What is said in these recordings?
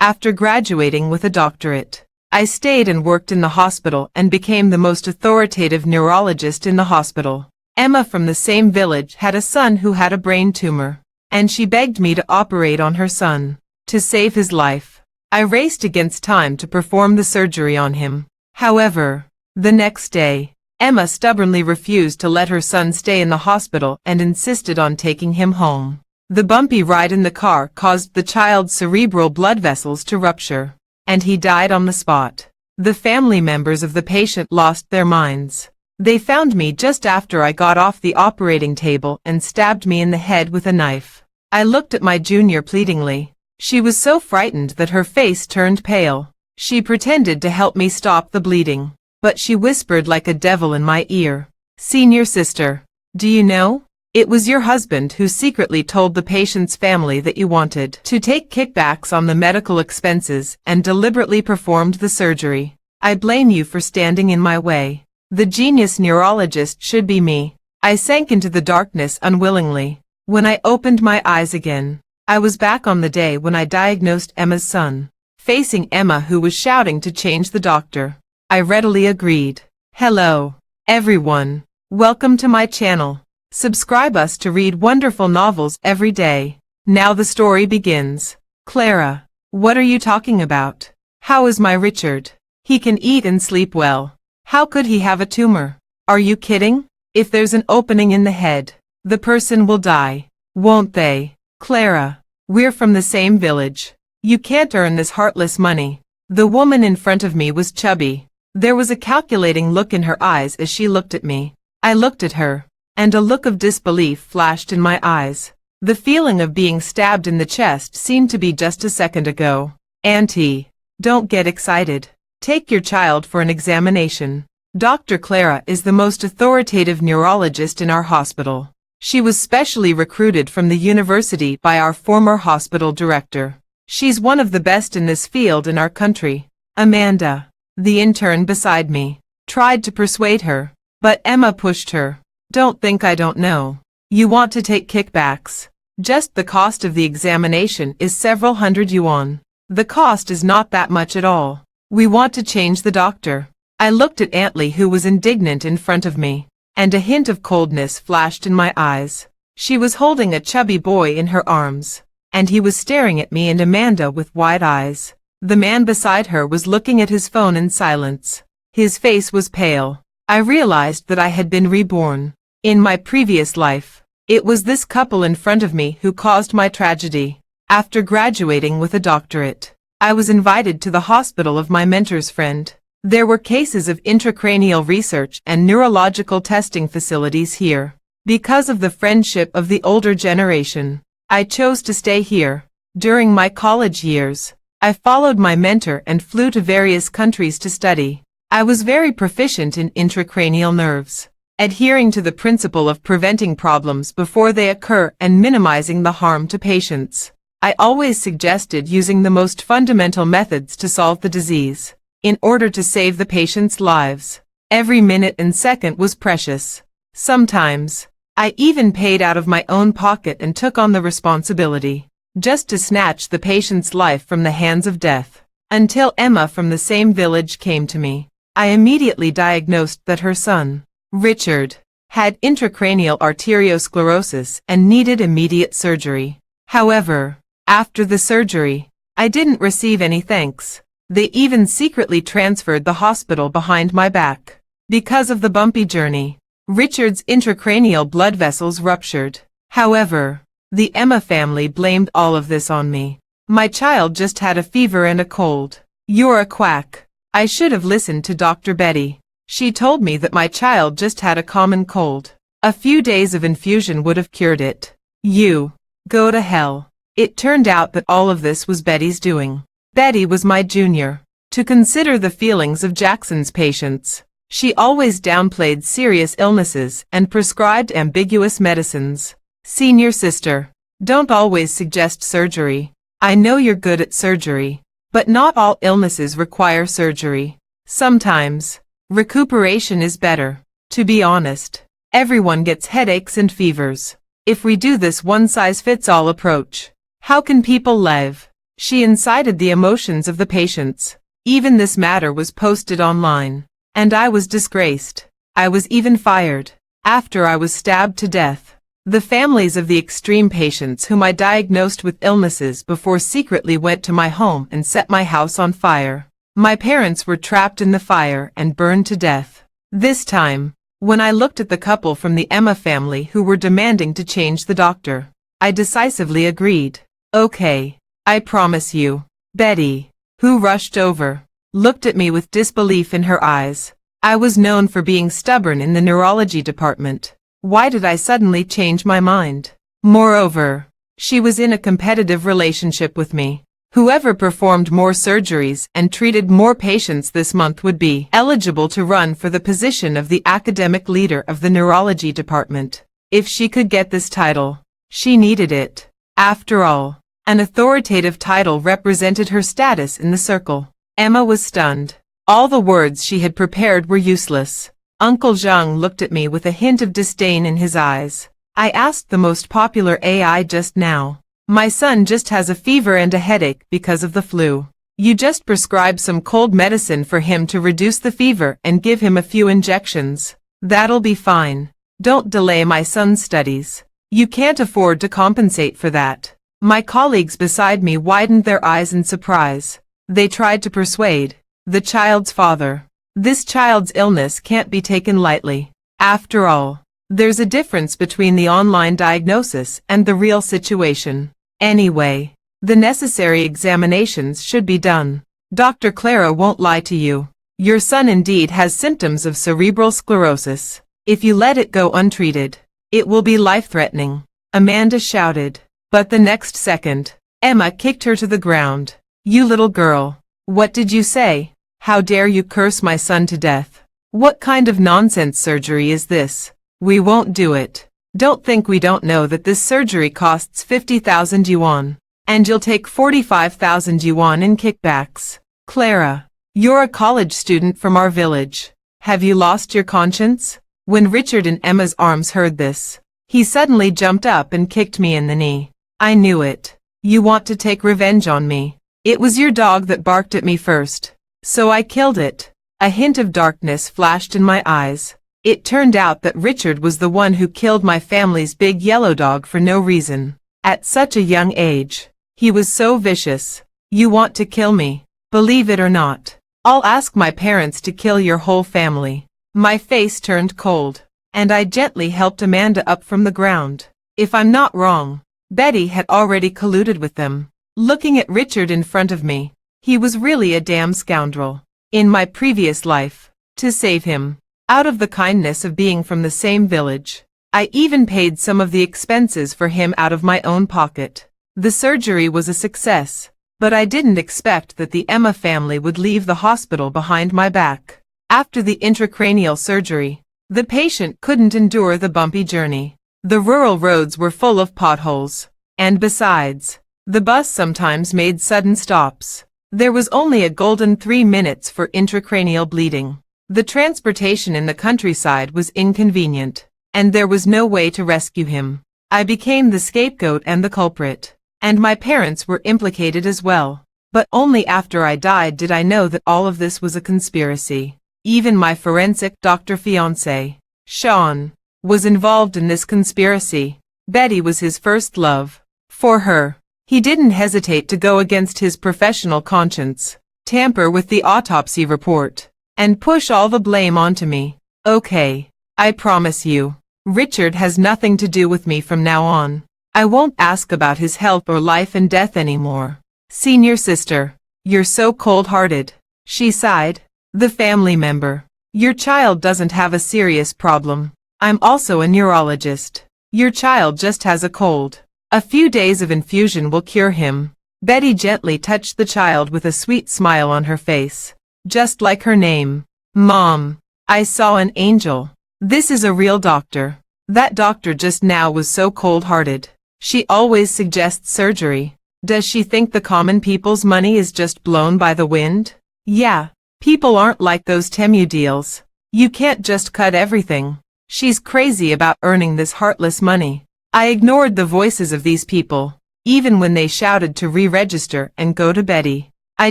After graduating with a doctorate, I stayed and worked in the hospital and became the most authoritative neurologist in the hospital. Emma from the same village had a son who had a brain tumor, and she begged me to operate on her son, to save his life. I raced against time to perform the surgery on him. However, the next day, Emma stubbornly refused to let her son stay in the hospital and insisted on taking him home. The bumpy ride in the car caused the child's cerebral blood vessels to rupture, and he died on the spot. The family members of the patient lost their minds. They found me just after I got off the operating table and stabbed me in the head with a knife. I looked at my junior pleadingly. She was so frightened that her face turned pale. She pretended to help me stop the bleeding, but she whispered like a devil in my ear, "Senior sister, do you know? It was your husband who secretly told the patient's family that you wanted to take kickbacks on the medical expenses and deliberately performed the surgery. I blame you for standing in my way. The genius neurologist should be me." I sank into the darkness unwillingly. When I opened my eyes again, I was back on the day when I diagnosed Emma's son, facing Emma who was shouting to change the doctor. I readily agreed. Hello, everyone. Welcome to my channel. Subscribe us to read wonderful novels every day. Now the story begins. Clara, what are you talking about? How is my Richard? He can eat and sleep well. How could he have a tumor? Are you kidding? If there's an opening in the head, the person will die, won't they? Clara, we're from the same village. You can't earn this heartless money. The woman in front of me was chubby. There was a calculating look in her eyes as she looked at me. I looked at her, and a look of disbelief flashed in my eyes. The feeling of being stabbed in the chest seemed to be just a second ago. Auntie, don't get excited. Take your child for an examination. Dr. Clara is the most authoritative neurologist in our hospital. She was specially recruited from the university by our former hospital director. She's one of the best in this field in our country. Amanda, the intern beside me, tried to persuade her, but Emma pushed her. Don't think I don't know. You want to take kickbacks. Just the cost of the examination is several hundred yuan. The cost is not that much at all. We want to change the doctor. I looked at Aunt Lee, who was indignant in front of me, and a hint of coldness flashed in my eyes. She was holding a chubby boy in her arms, and he was staring at me and Amanda with wide eyes. The man beside her was looking at his phone in silence. His face was pale. I realized that I had been reborn. In my previous life, it was this couple in front of me who caused my tragedy. After graduating with a doctorate, I was invited to the hospital of my mentor's friend. There were cases of intracranial research and neurological testing facilities here. Because of the friendship of the older generation, I chose to stay here. During my college years, I followed my mentor and flew to various countries to study. I was very proficient in intracranial nerves, adhering to the principle of preventing problems before they occur and minimizing the harm to patients. I always suggested using the most fundamental methods to solve the disease, in order to save the patients' lives. Every minute and second was precious. Sometimes, I even paid out of my own pocket and took on the responsibility, just to snatch the patient's life from the hands of death. Until Emma from the same village came to me. I immediately diagnosed that her son, Richard, had intracranial arteriosclerosis and needed immediate surgery. However, after the surgery, I didn't receive any thanks. They even secretly transferred the hospital behind my back. Because of the bumpy journey, Richard's intracranial blood vessels ruptured. However, the Emma family blamed all of this on me. My child just had a fever and a cold. You're a quack. I should have listened to Dr. Betty. She told me that my child just had a common cold. A few days of infusion would have cured it. You, go to hell. It turned out that all of this was Betty's doing. Betty was my junior. To consider the feelings of Jackson's patients, she always downplayed serious illnesses and prescribed ambiguous medicines. Senior sister, don't always suggest surgery. I know you're good at surgery, but not all illnesses require surgery. Sometimes, recuperation is better. To be honest, everyone gets headaches and fevers. If we do this one-size-fits-all approach, how can people live? She incited the emotions of the patients. Even this matter was posted online. And I was disgraced. I was even fired. After I was stabbed to death. The families of the extreme patients whom I diagnosed with illnesses before secretly went to my home and set my house on fire. My parents were trapped in the fire and burned to death. This time, when I looked at the couple from the Emma family who were demanding to change the doctor, I decisively agreed. Okay, I promise you. Betty, who rushed over, looked at me with disbelief in her eyes. I was known for being stubborn in the neurology department. Why did I suddenly change my mind? Moreover, she was in a competitive relationship with me. Whoever performed more surgeries and treated more patients this month would be eligible to run for the position of the academic leader of the neurology department. If she could get this title, she needed it. After all, an authoritative title represented her status in the circle. Emma was stunned. All the words she had prepared were useless. Uncle Zhang looked at me with a hint of disdain in his eyes. I asked the most popular AI just now. My son just has a fever and a headache because of the flu. You just prescribe some cold medicine for him to reduce the fever and give him a few injections. That'll be fine. Don't delay my son's studies. You can't afford to compensate for that. My colleagues beside me widened their eyes in surprise. They tried to persuade the child's father. This child's illness can't be taken lightly. After all, there's a difference between the online diagnosis and the real situation. Anyway, the necessary examinations should be done. Dr. Clara won't lie to you. Your son indeed has symptoms of cerebral sclerosis. If you let it go untreated, it will be life-threatening. Amanda shouted. But the next second, Emma kicked her to the ground. You little girl. What did you say? How dare you curse my son to death? What kind of nonsense surgery is this? We won't do it. Don't think we don't know that this surgery costs 50,000 yuan. And you'll take 45,000 yuan in kickbacks. Clara, you're a college student from our village. Have you lost your conscience? When Richard in Emma's arms heard this, he suddenly jumped up and kicked me in the knee. I knew it. You want to take revenge on me. It was your dog that barked at me first. So I killed it. A hint of darkness flashed in my eyes. It turned out that Richard was the one who killed my family's big yellow dog for no reason. At such a young age, he was so vicious. You want to kill me? Believe it or not, I'll ask my parents to kill your whole family. My face turned cold, and I gently helped Amanda up from the ground. If I'm not wrong, Betty had already colluded with them. Looking at Richard in front of me, he was really a damn scoundrel. In my previous life, to save him, out of the kindness of being from the same village, I even paid some of the expenses for him out of my own pocket. The surgery was a success, but I didn't expect that the Emma family would leave the hospital behind my back. After the intracranial surgery, the patient couldn't endure the bumpy journey. The rural roads were full of potholes, and besides, the bus sometimes made sudden stops. There was only a golden 3 minutes for intracranial bleeding. The transportation in the countryside was inconvenient, and there was no way to rescue him. I became the scapegoat and the culprit, and my parents were implicated as well. But only after I died did I know that all of this was a conspiracy. Even my forensic doctor fiancé, Sean, was involved in this conspiracy. Betty was his first love. For her, he didn't hesitate to go against his professional conscience, tamper with the autopsy report, and push all the blame onto me. Okay, I promise you, Richard has nothing to do with me from now on. I won't ask about his health or life and death anymore. Senior sister, you're so cold-hearted. She sighed. The family member. Your child doesn't have a serious problem. I'm also a neurologist. Your child just has a cold. A few days of infusion will cure him. Betty gently touched the child with a sweet smile on her face. Just like her name. Mom, I saw an angel. This is a real doctor. That doctor just now was so cold-hearted. She always suggests surgery. Does she think the common people's money is just blown by the wind? Yeah, people aren't like those Temu deals. You can't just cut everything. She's crazy about earning this heartless money. I ignored the voices of these people. even when they shouted to re-register and go to Betty. I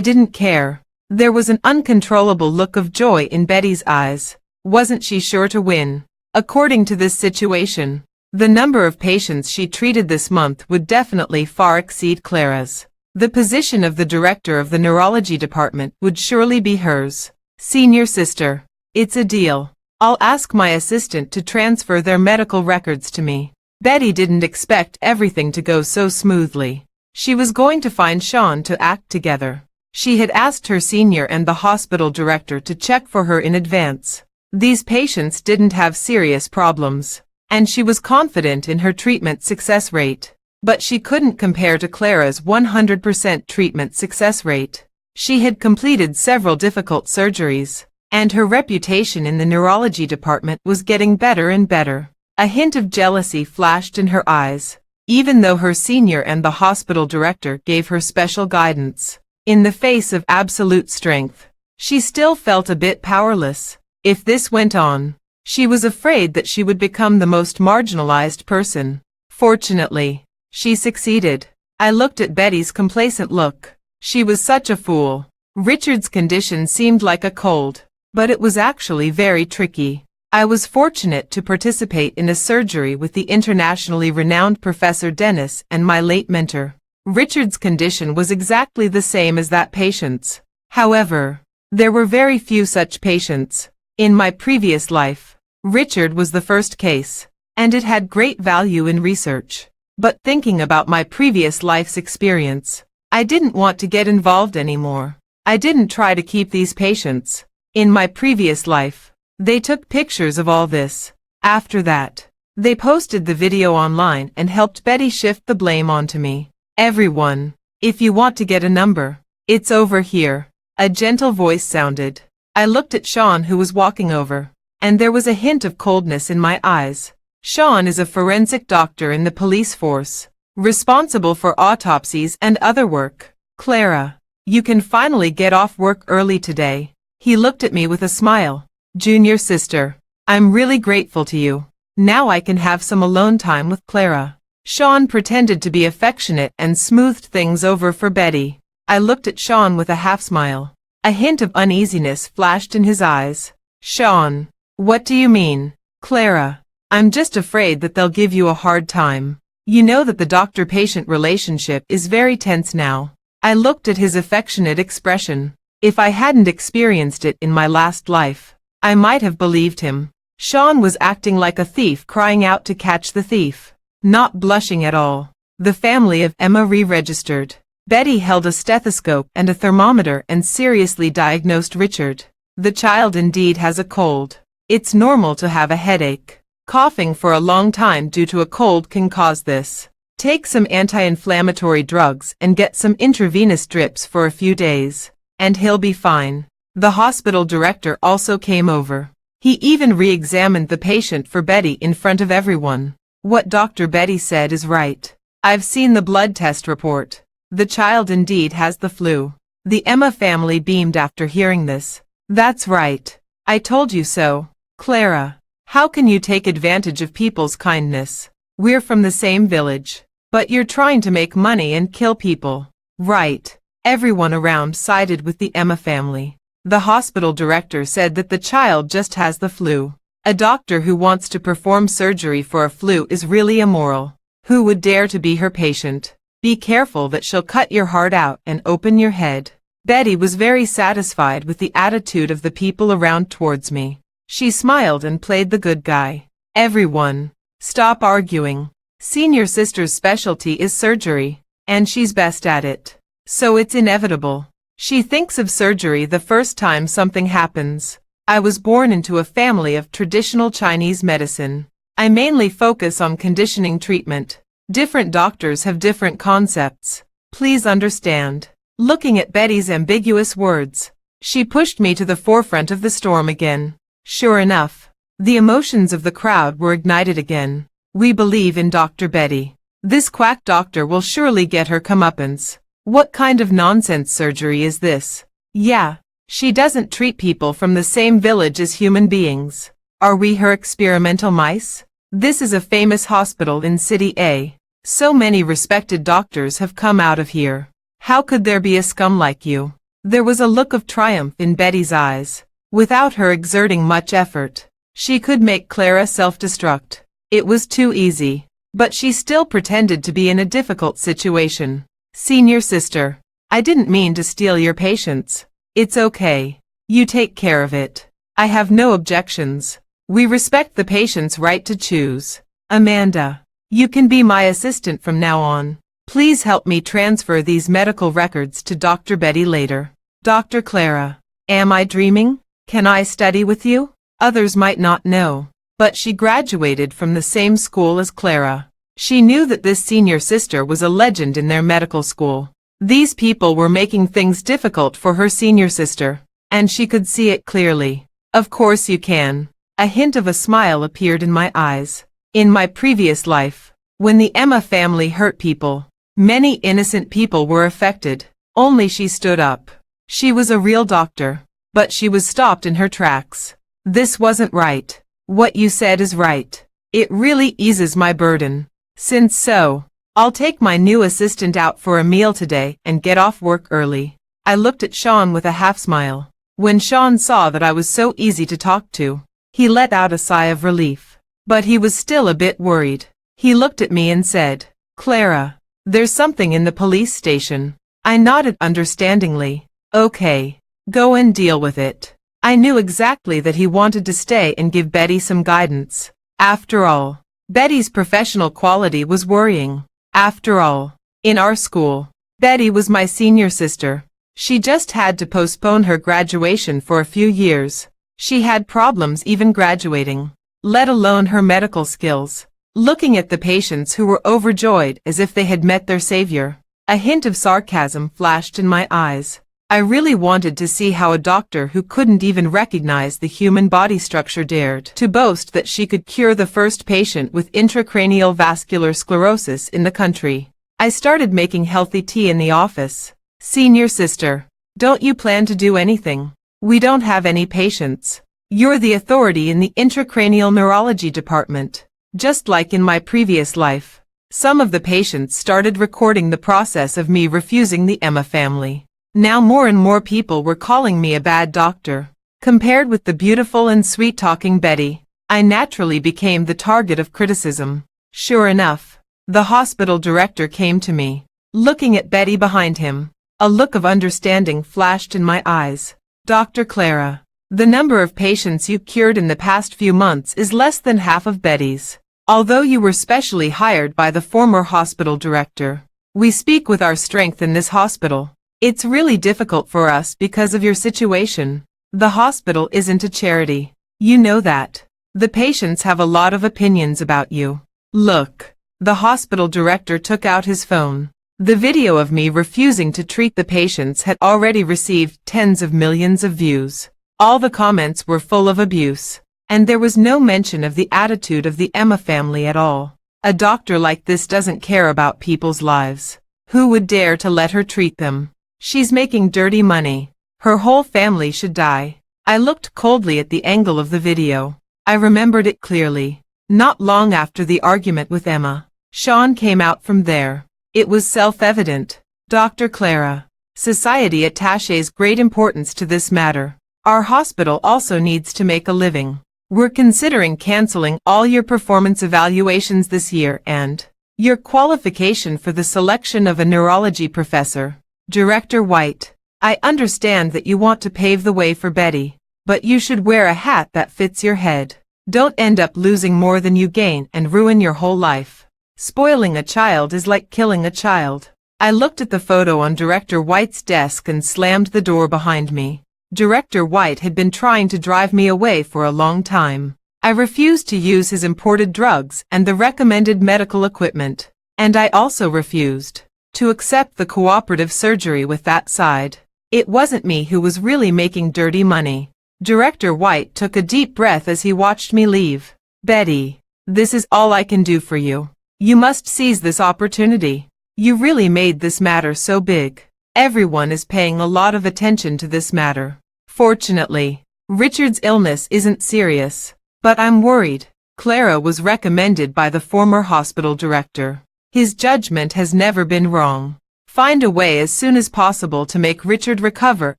didn't care. There was an uncontrollable look of joy in Betty's eyes. Wasn't she sure to win? According to this situation, the number of patients she treated this month would definitely far exceed Clara's. The position of the director of the neurology department would surely be hers. Senior sister. It's a deal. I'll ask my assistant to transfer their medical records to me. Betty didn't expect everything to go so smoothly. She was going to find Sean to act together. She had asked her senior and the hospital director to check for her in advance. These patients didn't have serious problems, and she was confident in her treatment success rate. But she couldn't compare to Clara's 100% treatment success rate. She had completed several difficult surgeries, and her reputation in the neurology department was getting better and better. A hint of jealousy flashed in her eyes, even though her senior and the hospital director gave her special guidance. In the face of absolute strength, she still felt a bit powerless. If this went on, she was afraid that she would become the most marginalized person. Fortunately, she succeeded. I looked at Betty's complacent look. She was such a fool. Richard's condition seemed like a cold, but it was actually very tricky. I was fortunate to participate in a surgery with the internationally renowned Professor Dennis and my late mentor. Richard's condition was exactly the same as that patient's. However, there were very few such patients. In my previous life, Richard was the first case, and it had great value in research. But thinking about my previous life's experience, I didn't want to get involved anymore. I didn't try to keep these patients. In my previous life, they took pictures of all this. After that, they posted the video online and helped Betty shift the blame onto me. Everyone, if you want to get a number, it's over here. A gentle voice sounded. I looked at Sean, who was walking over, and there was a hint of coldness in my eyes. Sean is a forensic doctor in the police force, responsible for autopsies and other work. Clara, you can finally get off work early today. He looked at me with a smile. Junior sister, I'm really grateful to you. Now I can have some alone time with Clara. Sean pretended to be affectionate and smoothed things over for Betty. I looked at Sean with a half smile. A hint of uneasiness flashed in his eyes. Sean, what do you mean? Clara, I'm just afraid that they'll give you a hard time. You know that the doctor-patient relationship is very tense now. I looked at his affectionate expression. If I hadn't experienced it in my last life, I might have believed him. Sean was acting like a thief crying out to catch the thief, not blushing at all. The family of Emma re-registered. Betty held a stethoscope and a thermometer and seriously diagnosed Richard. The child indeed has a cold. It's normal to have a headache. Coughing for a long time due to a cold can cause this. Take some anti-inflammatory drugs and get some intravenous drips for a few days, and he'll be fine. The hospital director also came over. He even re-examined the patient for Betty in front of everyone. What Dr. Betty said is right. I've seen the blood test report. The child indeed has the flu. The Emma family beamed after hearing this. That's right. I told you so. Clara, how can you take advantage of people's kindness? We're from the same village, but you're trying to make money and kill people. Right. Everyone around sided with the Emma family. The hospital director said that the child just has the flu. A doctor who wants to perform surgery for a flu is really immoral. Who would dare to be her patient? Be careful that she'll cut your heart out and open your head. Betty was very satisfied with the attitude of the people around towards me. She smiled and played the good guy. Everyone, stop arguing. Senior sister's specialty is surgery, and she's best at it. So it's inevitable. She thinks of surgery the first time something happens. I was born into a family of traditional Chinese medicine. I mainly focus on conditioning treatment. Different doctors have different concepts. Please understand. Looking at Betty's ambiguous words, she pushed me to the forefront of the storm again. Sure enough, the emotions of the crowd were ignited again. We believe in Dr. Betty. This quack doctor will surely get her comeuppance. What kind of nonsense surgery is this? Yeah, she doesn't treat people from the same village as human beings. Are we her experimental mice? This is a famous hospital in City A. So many respected doctors have come out of here. How could there be a scum like you? There was a look of triumph in Betty's eyes. Without her exerting much effort, she could make Clara self-destruct. It was too easy. But she still pretended to be in a difficult situation. Senior sister, I didn't mean to steal your patients. It's okay. You take care of it. I have no objections. We respect the patient's right to choose. Amanda, you can be my assistant from now on. Please help me transfer these medical records to Dr. Betty later. Dr. Clara, am I dreaming? Can I study with you? Others might not know, but she graduated from the same school as Clara. She knew that this senior sister was a legend in their medical school. These people were making things difficult for her senior sister, and she could see it clearly. Of course you can. A hint of a smile appeared in my eyes. In my previous life, when the Emma family hurt people, many innocent people were affected. Only she stood up. She was a real doctor, but she was stopped in her tracks. This wasn't right. What you said is right. It really eases my burden. Since so, I'll take my new assistant out for a meal today and get off work early. I looked at Sean with a half smile. When Sean saw that I was so easy to talk to, he let out a sigh of relief. But he was still a bit worried. He looked at me and said, Clara, there's something in the police station. I nodded understandingly. Okay, go and deal with it. I knew exactly that he wanted to stay and give Betty some guidance. After all, Betty's professional quality was worrying. After all, in our school, Betty was my senior sister. She just had to postpone her graduation for a few years. She had problems even graduating, let alone her medical skills. Looking at the patients who were overjoyed as if they had met their savior, a hint of sarcasm flashed in my eyes. I really wanted to see how a doctor who couldn't even recognize the human body structure dared to boast that she could cure the first patient with intracranial vascular sclerosis in the country. I started making healthy tea in the office. Senior sister, don't you plan to do anything? We don't have any patients. You're the authority in the intracranial neurology department. Just like in my previous life, some of the patients started recording the process of me refusing the Emma family. Now more and more people were calling me a bad doctor. Compared with the beautiful and sweet-talking Betty, I naturally became the target of criticism. Sure enough, the hospital director came to me. Looking at Betty behind him, a look of understanding flashed in my eyes. Dr. Clara, the number of patients you cured in the past few months is less than half of Betty's. Although you were specially hired by the former hospital director, we speak with our strength in this hospital. It's really difficult for us because of your situation. The hospital isn't a charity. You know that. The patients have a lot of opinions about you. Look. The hospital director took out his phone. The video of me refusing to treat the patients had already received tens of millions of views. All the comments were full of abuse, and there was no mention of the attitude of the Emma family at all. A doctor like this doesn't care about people's lives. Who would dare to let her treat them? She's making dirty money. Her whole family should die. I looked coldly at the angle of the video. I remembered it clearly. Not long after the argument with Emma, Sean came out from there. It was self-evident. Dr. Clara, society attaches great importance to this matter. Our hospital also needs to make a living. We're considering canceling all your performance evaluations this year and your qualification for the selection of a neurology professor. Director White, I understand that you want to pave the way for Betty, but you should wear a hat that fits your head. Don't end up losing more than you gain and ruin your whole life. Spoiling a child is like killing a child. I looked at the photo on Director White's desk and slammed the door behind me. Director White had been trying to drive me away for a long time. I refused to use his imported drugs and the recommended medical equipment, and I also refused to accept the cooperative surgery with that side. It wasn't me who was really making dirty money. Director White took a deep breath as he watched me leave. Betty, this is all I can do for you. You must seize this opportunity. You really made this matter so big. Everyone is paying a lot of attention to this matter. Fortunately, Richard's illness isn't serious, but I'm worried. Clara was recommended by the former hospital director. His judgment has never been wrong. Find a way as soon as possible to make Richard recover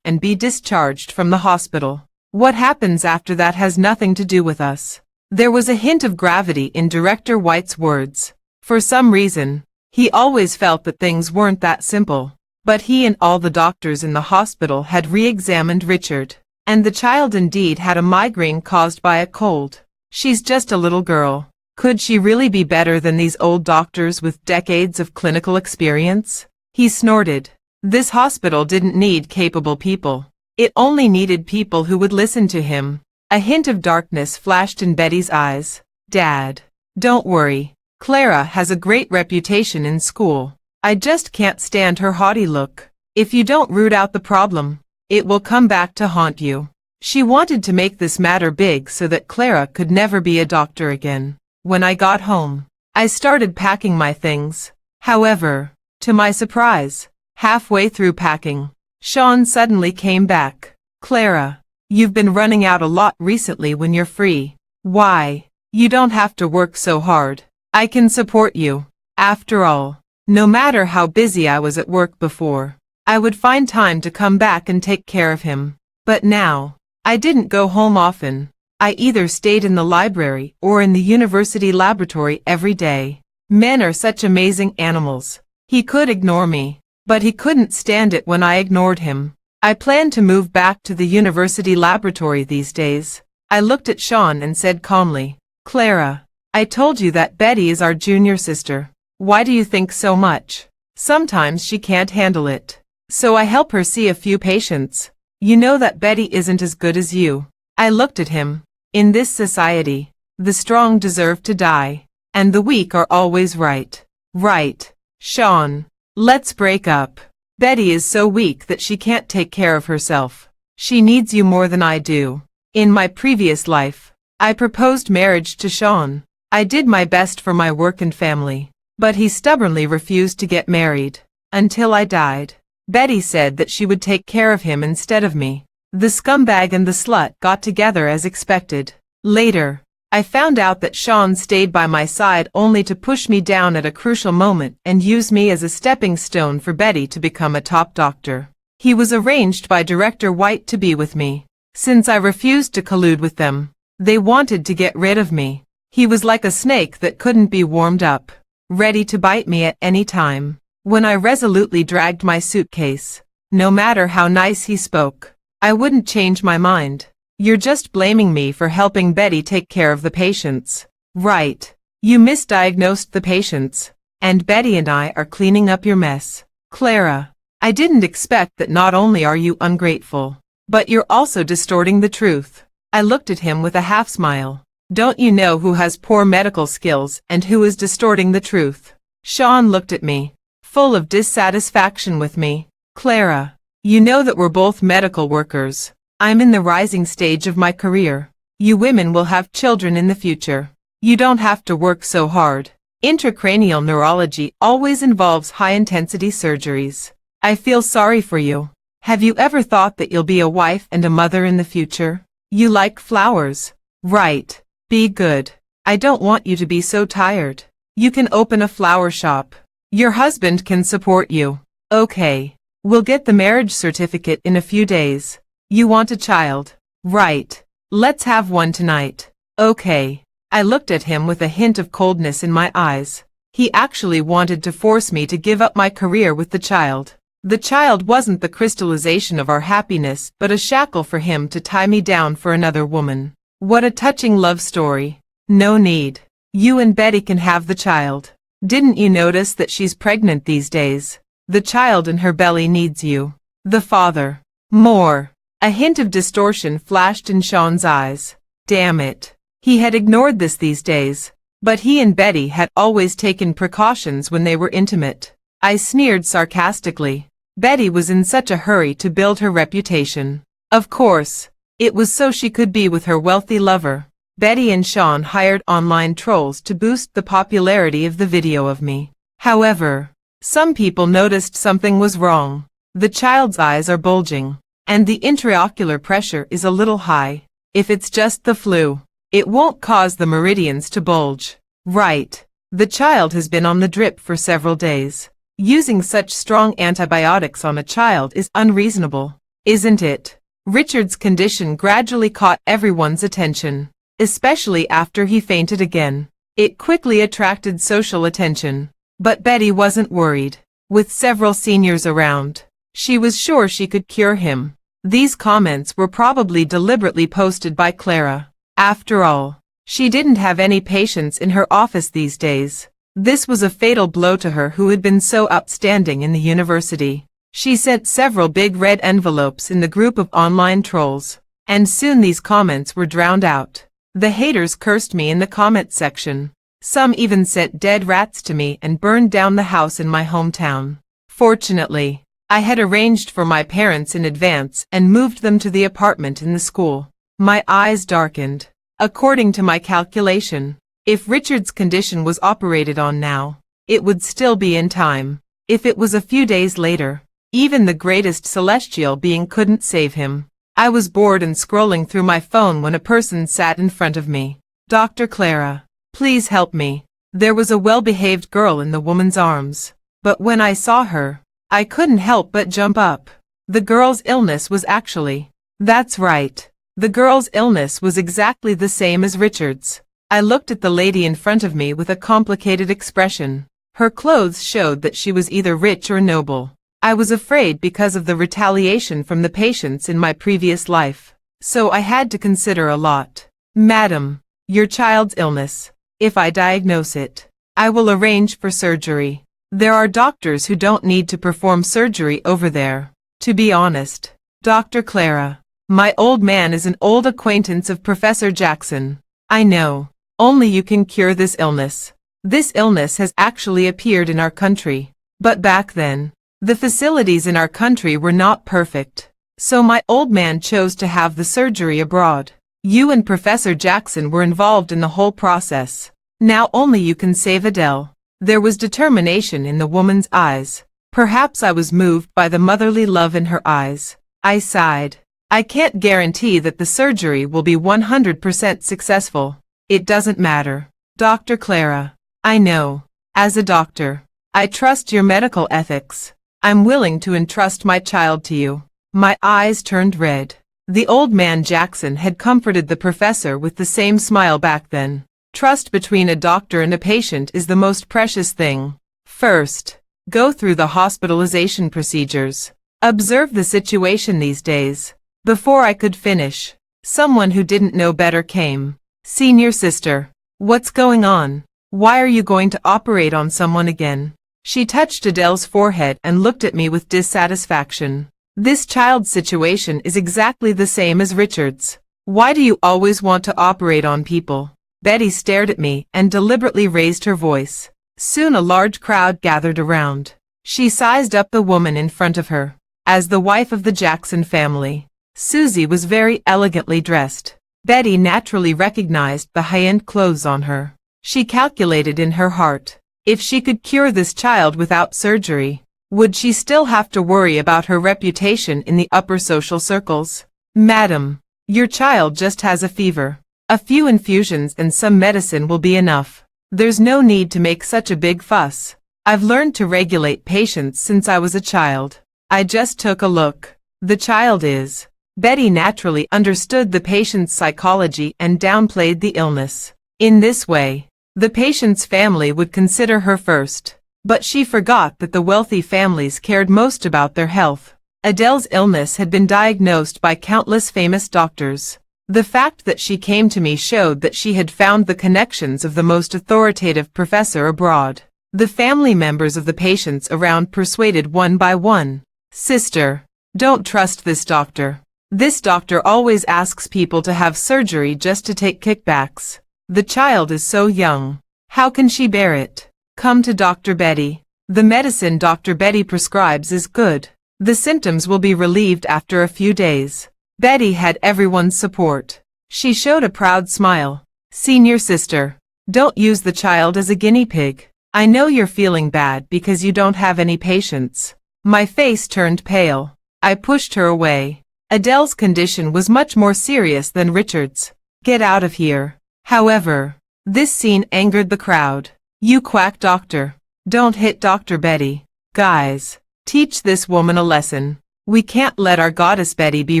and be discharged from the hospital. What happens after that has nothing to do with us." There was a hint of gravity in Director White's words. For some reason, he always felt that things weren't that simple. But he and all the doctors in the hospital had re-examined Richard, and the child indeed had a migraine caused by a cold. "She's just a little girl. Could she really be better than these old doctors with decades of clinical experience?" He snorted. This hospital didn't need capable people. It only needed people who would listen to him. A hint of darkness flashed in Betty's eyes. "Dad, don't worry. Clara has a great reputation in school. I just can't stand her haughty look. If you don't root out the problem, it will come back to haunt you." She wanted to make this matter big so that Clara could never be a doctor again. When I got home, I started packing my things. However, to my surprise, halfway through packing, Sean suddenly came back. "Clara, you've been running out a lot recently when you're free. Why? You don't have to work so hard. I can support you." After all, no matter how busy I was at work before, I would find time to come back and take care of him. But now, I didn't go home often. I either stayed in the library or in the university laboratory every day. Men are such amazing animals. He could ignore me, but he couldn't stand it when I ignored him. I plan to move back to the university laboratory these days. I looked at Sean and said calmly, "Clara, I told you that Betty is our junior sister. Why do you think so much? Sometimes she can't handle it. So I help her see a few patients. You know that Betty isn't as good as you." I looked at him. In this society, the strong deserve to die, and the weak are always right. Right, Sean. Let's break up. Betty is so weak that she can't take care of herself. She needs you more than I do. In my previous life, I proposed marriage to Sean. I did my best for my work and family, but he stubbornly refused to get married. Until I died. Betty said that she would take care of him instead of me. The scumbag and the slut got together as expected. Later, I found out that Sean stayed by my side only to push me down at a crucial moment and use me as a stepping stone for Betty to become a top doctor. He was arranged by Director White to be with me. Since I refused to collude with them, they wanted to get rid of me. He was like a snake that couldn't be warmed up, ready to bite me at any time. When I resolutely dragged my suitcase, no matter how nice he spoke, I wouldn't change my mind. "You're just blaming me for helping Betty take care of the patients. Right. You misdiagnosed the patients, and Betty and I are cleaning up your mess." "Clara, I didn't expect that not only are you ungrateful, but you're also distorting the truth." I looked at him with a half smile. "Don't you know who has poor medical skills and who is distorting the truth?" Sean looked at me, full of dissatisfaction with me. "Clara, you know that we're both medical workers. I'm in the rising stage of my career. You women will have children in the future. You don't have to work so hard. Intracranial neurology always involves high-intensity surgeries. I feel sorry for you. Have you ever thought that you'll be a wife and a mother in the future? You like flowers. Right. Be good. I don't want you to be so tired. You can open a flower shop. Your husband can support you. Okay. We'll get the marriage certificate in a few days. You want a child? Right. Let's have one tonight. Okay. I looked at him with a hint of coldness in my eyes. He actually wanted to force me to give up my career with the child. The child wasn't the crystallization of our happiness, but a shackle for him to tie me down for another woman. What a touching love story. No need. You and Betty can have the child. Didn't you notice that she's pregnant these days? The child in her belly needs you. The father. More. A hint of distortion flashed in Sean's eyes. Damn it. He had ignored this these days, but he and Betty had always taken precautions when they were intimate. I sneered sarcastically. Betty was in such a hurry to build her reputation. Of course, it was so she could be with her wealthy lover. Betty and Sean hired online trolls to boost the popularity of the video of me. However, some people noticed something was wrong. The child's eyes are bulging, and the intraocular pressure is a little high. If it's just the flu, it won't cause the meridians to bulge. Right. The child has been on the drip for several days. Using such strong antibiotics on a child is unreasonable, isn't it? Richard's condition gradually caught everyone's attention, especially after he fainted again. It quickly attracted social attention. But Betty wasn't worried. With several seniors around, she was sure she could cure him. These comments were probably deliberately posted by Clara. After all, she didn't have any patients in her office these days. This was a fatal blow to her who had been so outstanding in the university. She sent several big red envelopes in the group of online trolls, and soon these comments were drowned out. The haters cursed me in the comment section. Some even sent dead rats to me and burned down the house in my hometown. Fortunately, I had arranged for my parents in advance and moved them to the apartment in the school. My eyes darkened. According to my calculation, if Richard's condition was operated on now, it would still be in time. If it was a few days later, even the greatest celestial being couldn't save him. I was bored and scrolling through my phone when a person sat in front of me. "Dr. Clara, please help me." There was a well-behaved girl in the woman's arms, but when I saw her, I couldn't help but jump up. The girl's illness was actually... That's right. The girl's illness was exactly the same as Richard's. I looked at the lady in front of me with a complicated expression. Her clothes showed that she was either rich or noble. I was afraid because of the retaliation from the patients in my previous life, so I had to consider a lot. "Madam, your child's illness. If I diagnose it, I will arrange for surgery. There are doctors who don't need to perform surgery over there. To be honest, Dr. Clara, my old man is an old acquaintance of Professor Jackson. I know, only you can cure this illness. This illness has actually appeared in our country, but back then, the facilities in our country were not perfect, so my old man chose to have the surgery abroad. You and Professor Jackson were involved in the whole process. Now only you can save Adele." There was determination in the woman's eyes. Perhaps I was moved by the motherly love in her eyes. I sighed. "I can't guarantee that the surgery will be 100% successful. It doesn't matter. Dr. Clara, I know. As a doctor, I trust your medical ethics. I'm willing to entrust my child to you." My eyes turned red. The old man Jackson had comforted the professor with the same smile back then. Trust between a doctor and a patient is the most precious thing. First, go through the hospitalization procedures. Observe the situation these days. Before I could finish, someone who didn't know better came. "Senior sister, what's going on? Why are you going to operate on someone again?" She touched Adele's forehead and looked at me with dissatisfaction. "This child's situation is exactly the same as Richard's. Why do you always want to operate on people?" Betty stared at me and deliberately raised her voice. Soon a large crowd gathered around. She sized up the woman in front of her. As the wife of the Jackson family, Susie was very elegantly dressed. Betty naturally recognized the high-end clothes on her. She calculated in her heart, if she could cure this child without surgery, would she still have to worry about her reputation in the upper social circles? "Madam, your child just has a fever. A few infusions and some medicine will be enough. There's no need to make such a big fuss. I've learned to regulate patients since I was a child. I just took a look. The child is..." Betty naturally understood the patient's psychology and downplayed the illness. In this way, the patient's family would consider her first. But she forgot that the wealthy families cared most about their health. Adele's illness had been diagnosed by countless famous doctors. The fact that she came to me showed that she had found the connections of the most authoritative professor abroad. The family members of the patients around persuaded one by one. "Sister, don't trust this doctor. This doctor always asks people to have surgery just to take kickbacks. The child is so young. How can she bear it? Come to Dr. Betty. The medicine Dr. Betty prescribes is good. The symptoms will be relieved after a few days." Betty had everyone's support. She showed a proud smile. "Senior sister, don't use the child as a guinea pig. I know you're feeling bad because you don't have any patients." My face turned pale. I pushed her away. Adele's condition was much more serious than Richard's. "Get out of here." However, this scene angered the crowd. You quack doctor. Don't hit Dr. Betty. Guys, teach this woman a lesson. We can't let our goddess Betty be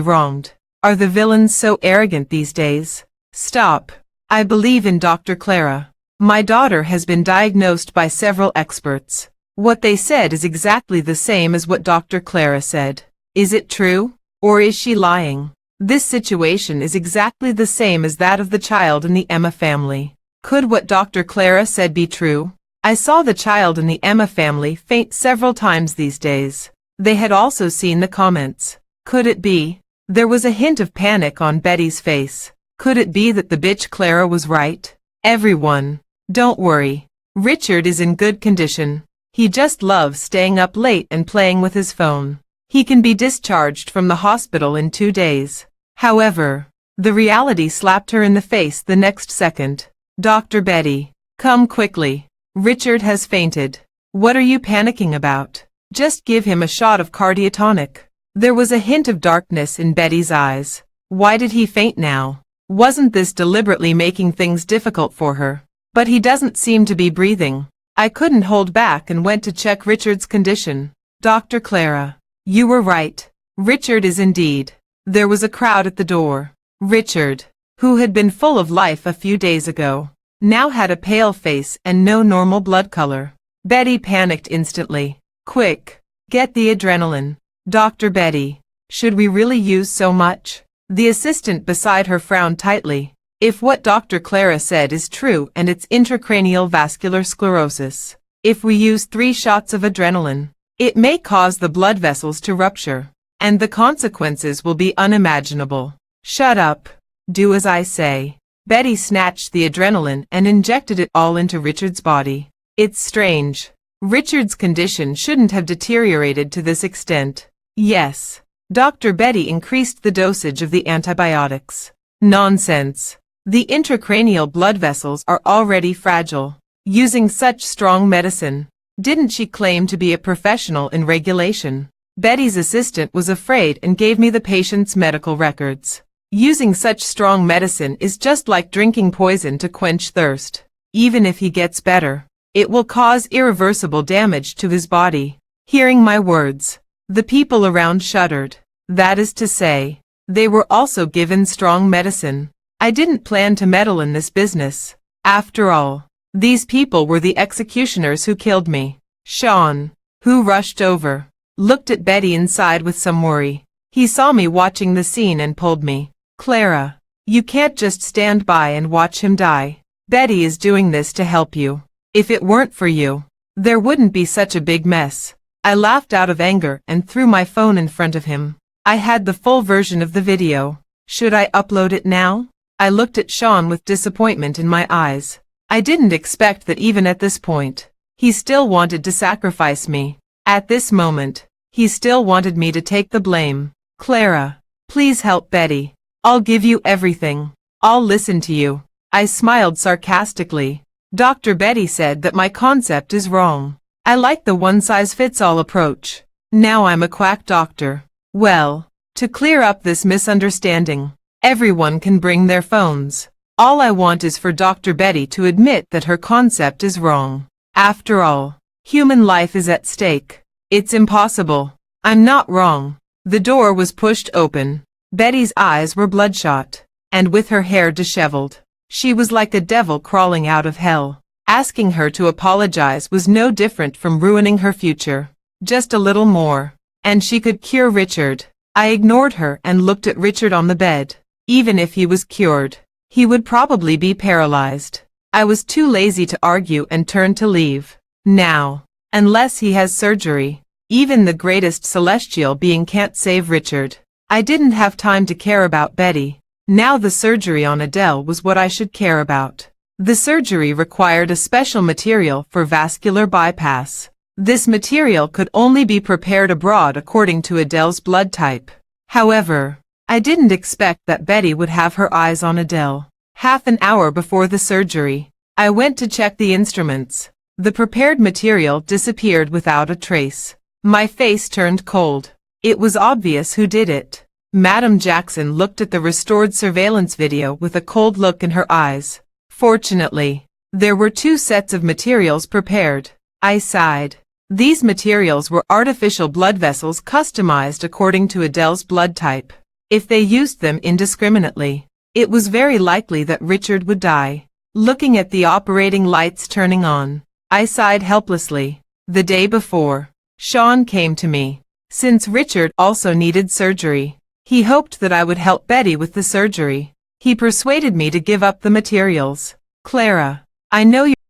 wronged. Are the villains so arrogant these days? Stop. I believe in Dr. Clara. My daughter has been diagnosed by several experts. What they said is exactly the same as what Dr. Clara said. Is it true? Or is she lying? This situation is exactly the same as that of the child in the Emma family. Could what Dr. Clara said be true? I saw the child in the Emma family faint several times these days. They had also seen the comments. Could it be? There was a hint of panic on Betty's face. Could it be that the bitch Clara was right? Everyone, don't worry. Richard is in good condition. He just loves staying up late and playing with his phone. He can be discharged from the hospital in 2 days. However, the reality slapped her in the face the next second. Dr. Betty, come quickly. Richard has fainted. What are you panicking about? Just give him a shot of cardiotonic. There was a hint of darkness in Betty's eyes. Why did he faint now? Wasn't this deliberately making things difficult for her? But he doesn't seem to be breathing. I couldn't hold back and went to check Richard's condition. Dr. Clara, you were right. Richard is indeed. There was a crowd at the door. Richard, who had been full of life a few days ago, now had a pale face and no normal blood color. Betty panicked instantly. Quick, get the adrenaline. Dr. Betty, should we really use so much? The assistant beside her frowned tightly. If what Dr. Clara said is true and it's intracranial vascular sclerosis, if we use 3 shots of adrenaline, it may cause the blood vessels to rupture, and the consequences will be unimaginable. Shut up. Do as I say. Betty snatched the adrenaline and injected it all into Richard's body. It's strange. Richard's condition shouldn't have deteriorated to this extent. Yes. Dr. Betty increased the dosage of the antibiotics. Nonsense. The intracranial blood vessels are already fragile. Using such strong medicine. Didn't she claim to be a professional in regulation? Betty's assistant was afraid and gave me the patient's medical records. Using such strong medicine is just like drinking poison to quench thirst. Even if he gets better, it will cause irreversible damage to his body. Hearing my words, the people around shuddered. That is to say, they were also given strong medicine. I didn't plan to meddle in this business. After all, these people were the executioners who killed me. Sean, who rushed over, looked at Betty inside with some worry. He saw me watching the scene and pulled me. Clara, you can't just stand by and watch him die. Betty is doing this to help you. If it weren't for you, there wouldn't be such a big mess. I laughed out of anger and threw my phone in front of him. I had the full version of the video. Should I upload it now? I looked at Sean with disappointment in my eyes. I didn't expect that even at this point, he still wanted to sacrifice me. At this moment, he still wanted me to take the blame. Clara, please help Betty. I'll give you everything. I'll listen to you. I smiled sarcastically. Dr. Betty said that my concept is wrong. I like the one-size-fits-all approach. Now I'm a quack doctor. Well, to clear up this misunderstanding, everyone can bring their phones. All I want is for Dr. Betty to admit that her concept is wrong. After all, human life is at stake. It's impossible. I'm not wrong. The door was pushed open. Betty's eyes were bloodshot, and with her hair disheveled, she was like a devil crawling out of hell. Asking her to apologize was no different from ruining her future. Just a little more, and she could cure Richard. I ignored her and looked at Richard on the bed. Even if he was cured, he would probably be paralyzed. I was too lazy to argue and turned to leave. Now, unless he has surgery, even the greatest celestial being can't save Richard. I didn't have time to care about Betty. Now the surgery on Adele was what I should care about. The surgery required a special material for vascular bypass. This material could only be prepared abroad according to Adele's blood type. However, I didn't expect that Betty would have her eyes on Adele. Half an hour before the surgery, I went to check the instruments. The prepared material disappeared without a trace. My face turned cold. It was obvious who did it. Madam Jackson looked at the restored surveillance video with a cold look in her eyes. Fortunately, There were 2 sets of materials prepared. I sighed. These materials were artificial blood vessels customized according to Adele's blood type. If they used them indiscriminately, it was very likely that Richard would die. Looking at the operating lights turning on, I sighed helplessly. The day before, Sean came to me. Since Richard also needed surgery, he hoped that I would help Betty with the surgery. He persuaded me to give up the materials. Clara, I know